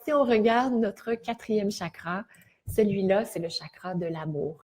Si on regarde notre quatrième chakra, celui-là, c'est le chakra de l'amour.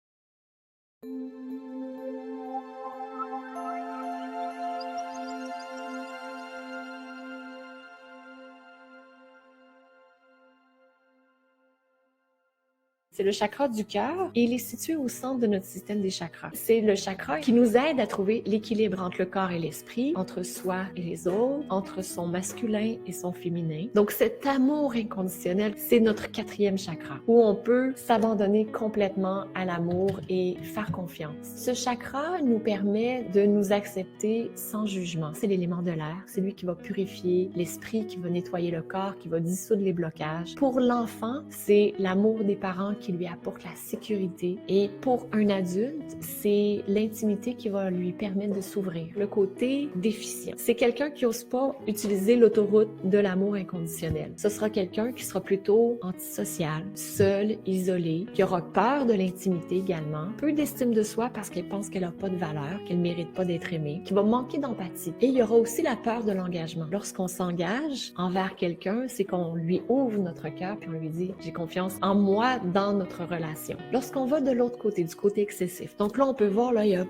C'est le chakra du cœur et il est situé au centre de notre système des chakras. C'est le chakra qui nous aide à trouver l'équilibre entre le corps et l'esprit, entre soi et les autres, entre son masculin et son féminin. Donc cet amour inconditionnel, c'est notre quatrième chakra où on peut s'abandonner complètement à l'amour et faire confiance. Ce chakra nous permet de nous accepter sans jugement. C'est l'élément de l'air, c'est lui qui va purifier l'esprit, qui va nettoyer le corps, qui va dissoudre les blocages. Pour l'enfant, c'est l'amour des parents qui lui apporte la sécurité. Et pour un adulte, c'est l'intimité qui va lui permettre de s'ouvrir. Le côté déficient. C'est quelqu'un qui n'ose pas utiliser l'autoroute de l'amour inconditionnel. Ce sera quelqu'un qui sera plutôt antisocial, seul, isolé, qui aura peur de l'intimité également, peu d'estime de soi parce qu'elle pense qu'elle n'a pas de valeur, qu'elle ne mérite pas d'être aimée, qui va manquer d'empathie. Et il y aura aussi la peur de l'engagement. Lorsqu'on s'engage envers quelqu'un, c'est qu'on lui ouvre notre cœur puis on lui dit « j'ai confiance en moi dans notre relation ». Lorsqu'on va de l'autre côté, du côté excessif, donc là on peut voir, là il y a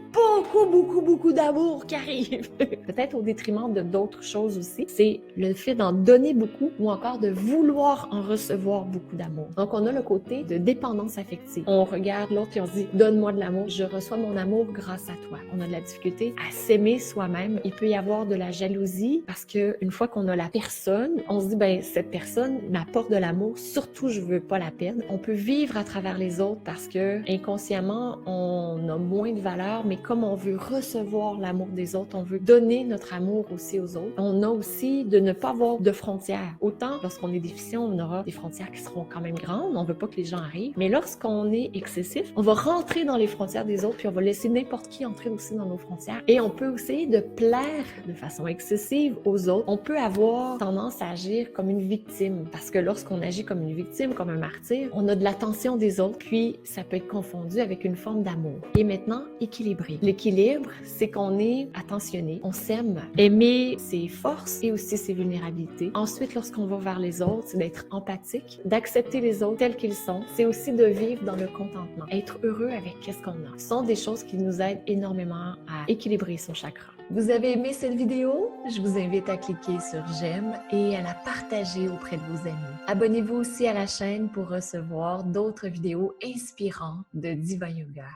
beaucoup d'amour qui arrive. Peut-être au détriment de d'autres choses aussi, c'est le fait d'en donner beaucoup ou encore de vouloir en recevoir beaucoup d'amour. Donc on a le côté de dépendance affective. On regarde l'autre et on se dit « donne-moi de l'amour, je reçois mon amour grâce à toi ». On a de la difficulté à s'aimer soi-même. Il peut y avoir de la jalousie parce que une fois qu'on a la personne, on se dit ben cette personne m'apporte de l'amour, surtout je veux pas la perdre. On peut vivre à travers les autres parce que inconsciemment on a moins de valeur, mais comme on veut recevoir l'amour des autres, on veut donner notre amour aussi aux autres. On a aussi de ne pas avoir de frontières. Autant lorsqu'on est déficient, on aura des frontières qui seront quand même grandes, on veut pas que les gens arrivent, mais lorsqu'on est excessif, on va rentrer dans les frontières des autres puis on va laisser n'importe qui entrer aussi dans nos frontières et on peut essayer de plaire de façon excessive aux autres. On peut avoir tendance à agir comme une victime parce que lorsqu'on agit comme une victime, comme un martyr, on a de l'attention des autres puis ça peut être confondu avec une forme d'amour. Et maintenant, équilibré. L'équilibre, c'est qu'on est attentionné, on s'aime, aimer ses forces et aussi ses vulnérabilités. Ensuite, lorsqu'on va vers les autres, c'est d'être empathique, d'accepter les autres tels qu'ils sont. C'est aussi de vivre dans le contentement, être heureux avec qu'est-ce qu'on a. Ce sont des choses qui nous aident énormément à équilibrer son chakra. Vous avez aimé cette vidéo? Je vous invite à cliquer sur j'aime et à la partager auprès de vos amis. Abonnez-vous aussi à la chaîne pour recevoir d'autres vidéos inspirantes de Diva Yoga.